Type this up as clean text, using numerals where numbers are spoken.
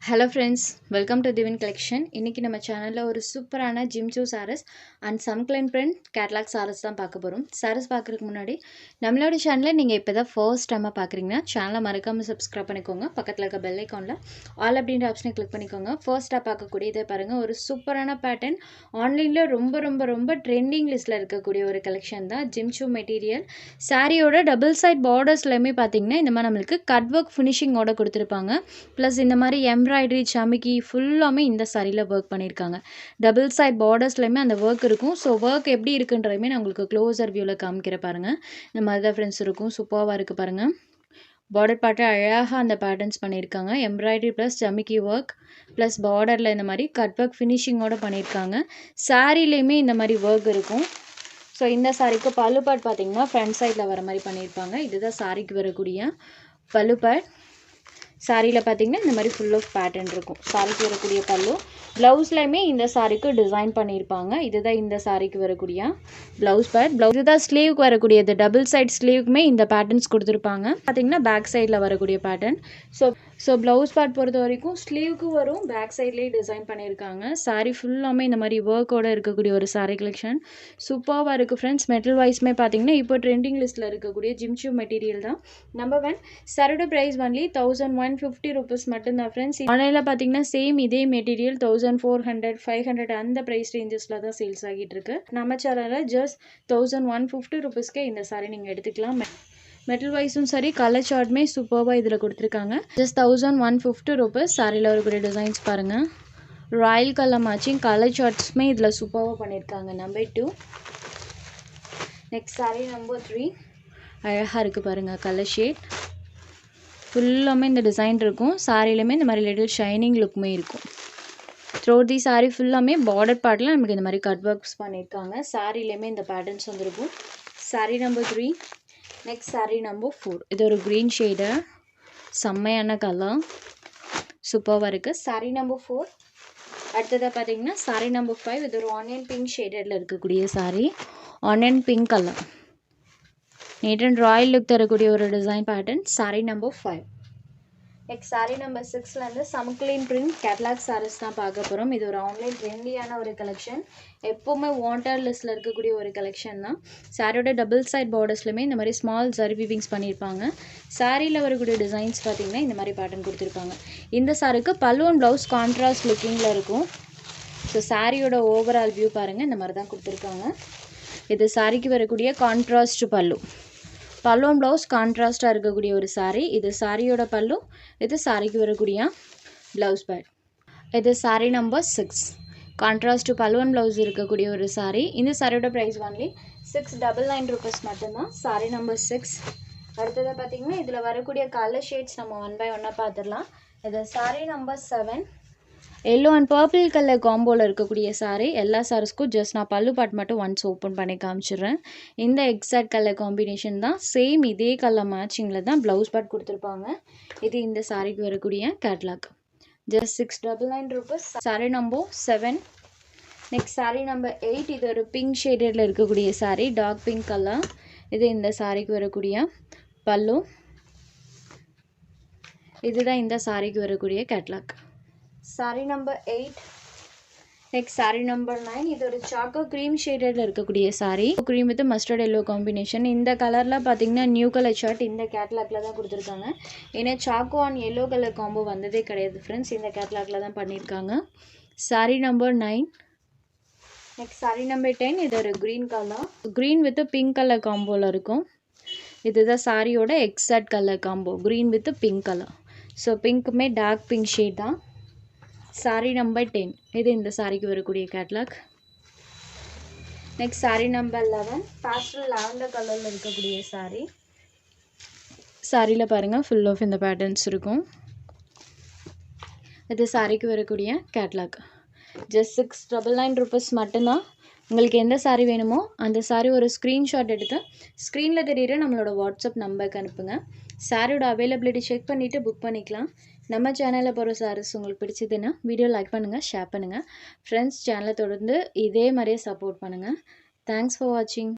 Hello friends, welcome to Divin Collection. இன்னைக்கு நம்ம சேனல்ல ஒரு சூப்பரான ஜிம்சூ sarees அண்ட் சம்க்ளைன் print catalog sarees தான் பார்க்க போறோம். sarees பார்க்கறதுக்கு முன்னாடி நம்மளோட சேனலை நீங்க இப்போதான் ஃபர்ஸ்ட் டைமா பார்க்கறீங்கன்னா சேனலை மறக்காம சப்ஸ்கிரைப் பண்ணிக்கோங்க. பக்கத்துல இருக்க பெல் ஐகான்ல ஆல் அப்படின்ற ஆப்ஷனை கிளிக் பண்ணிக்கோங்க. ஃபர்ஸ்டா பார்க்கக்கூடிய இதை பாருங்க, ஒரு சூப்பரான பேட்டர்ன் ஆன்லைன்ல ரொம்ப ட்ரெண்டிங் லிஸ்ட்ல இருக்கக்கூடிய ஒரு கலெக்ஷன் தான் ஜிம்சூ மெட்டீரியல். சாரியோட டபுள் சைட் பார்டர்ஸ்லயுமே பார்த்தீங்கன்னா இந்த மாதிரி நம்மளுக்கு கட் ஒர்க் ஃபினிஷிங்கோட கொடுத்துருப்பாங்க. ப்ளஸ் இந்த மாதிரி எம்ப்ராய்டரி சமிக்கி ஃபுல்லாமே இந்த சாரியில் ஒர்க் பண்ணியிருக்காங்க. டபுள் சைட் பார்டர்ஸ்லையுமே அந்த ஒர்க் இருக்கும். ஸோ ஒர்க் எப்படி இருக்குன்றதுமே நான் உங்களுக்கு க்ளோஸர் வியூவில் காமிக்கிற பாருங்கள். இந்த மாதிரி தான் ஃப்ரெண்ட்ஸ் இருக்கும். சூப்பராக இருக்குது பாருங்கள். பார்டர் பார்ட்டு அழகாக அந்த பேட்டர்ன்ஸ் பண்ணியிருக்காங்க. எம்ப்ராய்டரி ப்ளஸ் ஜமிக்கி ஒர்க் ப்ளஸ் பார்டரில் இந்த மாதிரி கட் ஒர்க் ஃபினிஷிங்கோடு பண்ணியிருக்காங்க. சாரிலையுமே இந்த மாதிரி ஒர்க் இருக்கும். ஸோ இந்த சாரிக்கு பல்லு பார்ட் பார்த்தீங்கன்னா ஃப்ரண்ட் சைடில் வர மாதிரி பண்ணியிருப்பாங்க. இதுதான் சாரிக்கு வரக்கூடிய பல்லு பார்ட். சாரியில் பார்த்தீங்கன்னா இந்த மாதிரி ஃபுல் ஆஃப் பேட்டர்ன் இருக்கும். சாரிக்கு வரக்கூடிய பல்லு. ப்ளவுஸ்லையுமே இந்த சாரிக்கு டிசைன் பண்ணியிருப்பாங்க. இதுதான் இந்த சாரிக்கு வரக்கூடிய ப்ளவுஸ் பார்ட். இதுதான் ஸ்லீவுக்கு வரக்கூடியது. டபுள் சைட் ஸ்லீவுக்குமே இந்த பேட்டர்ன்ஸ் கொடுத்துருப்பாங்க. பார்த்தீங்கன்னா பேக் சைடில் வரக்கூடிய பேட்டர்ன். ஸோ ப்ளவுஸ் பார்ட் பொறுத்த வரைக்கும் ஸ்லீவுக்கு வரும், பேக் சைட்லேயே டிசைன் பண்ணியிருக்காங்க. சாரி ஃபுல்லாமே இந்த மாதிரி ஒர்க்கோடு இருக்கக்கூடிய ஒரு சாரி கலெக்ஷன் சூப்பராக இருக்குது ஃப்ரெண்ட்ஸ். மெட்டல் வைஸ்மே பார்த்தீங்கன்னா இப்போ ட்ரெண்டிங் லிஸ்ட்டில் இருக்கக்கூடிய ஜிம்சூ மெட்டீரியல் தான். நம்பர் 1 சாரோட ப்ரைஸ் ஒன்லி 1150 rupees மட்டும்தான் ஃப்ரெண்ட்ஸ். ஆன்லைனில் பார்த்தீங்கன்னா சேம் இதே மெட்டீரியல் 1400 500 அந்த ப்ரைஸ் ரேஞ்சஸில் தான் சேல்ஸ் ஆகிட்டு இருக்கு. நம்ம சேனலில் ஜஸ்ட் 1150 rupeesக்கே இந்த சாரி நீங்கள் எடுத்துக்கலாம். மெட்டல் வைஸும் சரி, கலர் சார்ட்டுமே சூப்பராக இதில் கொடுத்துருக்காங்க. Just 1150 rupees. சாரியில் வரக்கூடிய டிசைன்ஸ் பாருங்கள். ராயல் கலர் மேட்சிங் கலர் சார்ட்ஸுமே இதில் சூப்பராக பண்ணியிருக்காங்க. நம்பர் 2. Next sari number 3. அழகாக இருக்குது பாருங்கள் கலர் ஷேட். ஃபுல்லாமே இந்த டிசைன் இருக்கும். சாரிலையுமே இந்த மாதிரி லிட்டில் ஷைனிங் லுக்குமே இருக்கும். த்ரோட் தி சாரி ஃபுல்லாமே பார்டர் பார்ட்டில் நமக்கு இந்த மாதிரி கட் ஒர்க்ஸ் பண்ணியிருக்காங்க. சாரிலையுமே இந்த பேட்டர்ன்ஸ் வந்துருக்கும். Sorry number 3. Next sari number 4. இது ஒரு க்ரீன் ஷேடு, செம்மையான கலர், சூப்பராக இருக்குது. Sorry number 4. அடுத்ததாக பார்த்தீங்கன்னா சாரி நம்பர் 5. இது ஒரு ஆனியன் பிங்க் ஷேடடில் இருக்கக்கூடிய sari. Onion pink colour, neat and royal look தரக்கூடிய ஒரு design pattern. Sari number 5. Next sari number 6லேருந்து சம்க்ளைன் பிரிண்ட் கேட்லாக் சாரீஸ் தான் பார்க்க போகிறோம். இது ஒரு ஆன்லைன் ட்ரெண்டியான ஒரு கலெக்ஷன். எப்போவுமே வாண்டட் லிஸ்ட்டில் இருக்கக்கூடிய ஒரு கலெக்ஷன் தான். சாரியோட டபுள் சைட் பார்டர்ஸ்லையுமே இந்த மாதிரி ஸ்மால் ஜரி வீவிங்ஸ் பண்ணியிருப்பாங்க. சாரியில் வரக்கூடிய டிசைன்ஸ் பார்த்தீங்கன்னா இந்த மாதிரி பேட்டர்ன் கொடுத்துருப்பாங்க. இந்த சாரிக்கு பல்லுவன் ப்ளவுஸ் கான்ட்ராஸ்ட் லுக்கிங்கில் இருக்கும். ஸோ சாரியோட ஓவரால் வியூ பாருங்கள், இந்த மாதிரி தான் கொடுத்துருக்காங்க. இது சாரிக்கு வரக்கூடிய கான்ட்ராஸ்ட் பல்லு. பல்லுவன் ப்ளவுஸ் கான்ட்ராஸ்டாக இருக்கக்கூடிய ஒரு சாரீ. இது சாரியோட பல்லு. இது சாரிக்கு வரக்கூடிய ப்ளவுஸ் பேட். இது சாரி நம்பர் 6. கான்ட்ராஸ்ட் பல்லுவன் ப்ளவுஸ் இருக்கக்கூடிய ஒரு சாரீ. இந்த சாரியோட ப்ரைஸ் ஒன்லி 699 rupees மட்டும்தான். Sorry number 6. அடுத்ததாக பார்த்தீங்கன்னா இதில் வரக்கூடிய கலர் ஷேட்ஸ் நம்ம 1 by 1 பார்த்துடலாம். இது sari number 7. Yellow and purple colour காம்போவில் இருக்கக்கூடிய சாரீ. எல்லா சாரீஸ்க்கும் ஜஸ்ட் நான் பல்லு பார்ட் மட்டும் ஒன்ஸ் ஓப்பன் பண்ணி காமிச்சிடுறேன். இந்த எக்ஸாக்ட் கலர் காம்பினேஷன் தான். சேம் இதே கலர் மேட்சிங்கில் தான் ப்ளவுஸ் பார்ட் கொடுத்துருப்பாங்க. இது இந்த சாரீக்கு வரக்கூடிய catalogue. Just 699 rupees. Sari number 7. Next sari number 8. இது ஒரு பிங்க் ஷேடடில் இருக்கக்கூடிய சாரீ, டார்க் பிங்க் கலர். இது இந்த சாரீக்கு வரக்கூடிய பல்லு. இதுதான் இந்த சாரீக்கு வரக்கூடிய catalogue. Sorry number 8. Next sari number 9. இது ஒரு சாக்கோ க்ரீம் ஷேடடில் இருக்கக்கூடிய sari. Cream with mustard yellow combination. இந்த கலரில் பார்த்தீங்கன்னா நியூ கலர் ஷர்ட் இந்த கேட்லாக்ல தான் கொடுத்துருக்காங்க. ஏன்னா choco and yellow colour combo வந்ததே கிடையாது ஃப்ரெண்ட்ஸ். இந்த கேட்லாக்ல தான் பண்ணியிருக்காங்க. Sari number 9. Next sari number 10. இது ஒரு green colour, green with pink colour காம்போவில் இருக்கும். இதுதான் சாரியோட exact colour combo, green with pink colour. So பிங்க்குமே டார்க் பிங்க் ஷேட் தான். சாரி நம்பர் 10. இது இந்த சாரிக்கு வரக்கூடிய catalogue. Next sari number 11. Pastel lavender கலரில் இருக்கக்கூடிய சாரி. சாரியில் பாருங்கள் ஃபுல் ஆஃப் இந்த பேட்டர்ன்ஸ் இருக்கும். இது சாரிக்கு வரக்கூடிய கேட்லாக். ஜஸ்ட் 699 rupees மட்டும்தான். உங்களுக்கு எந்த சாரீ வேணுமோ அந்த சாரீ ஒரு ஸ்க்ரீன்ஷாட் எடுத்து ஸ்க்ரீனில் தெரியுற நம்மளோட வாட்ஸ்அப் நம்பருக்கு அனுப்புங்க. சாரியோட அவைலபிலிட்டி செக் பண்ணிவிட்டு புக் பண்ணிக்கலாம். நம்ம சேனலில் போகிற சாரீஸ் உங்களுக்கு பிடிச்சதுன்னா வீடியோ லைக் பண்ணுங்கள், ஷேர் பண்ணுங்கள். ஃப்ரெண்ட்ஸ் சேனலை தொடர்ந்து இதே மாதிரியே சப்போர்ட் பண்ணுங்கள். தேங்க்ஸ் ஃபார் வாட்சிங்.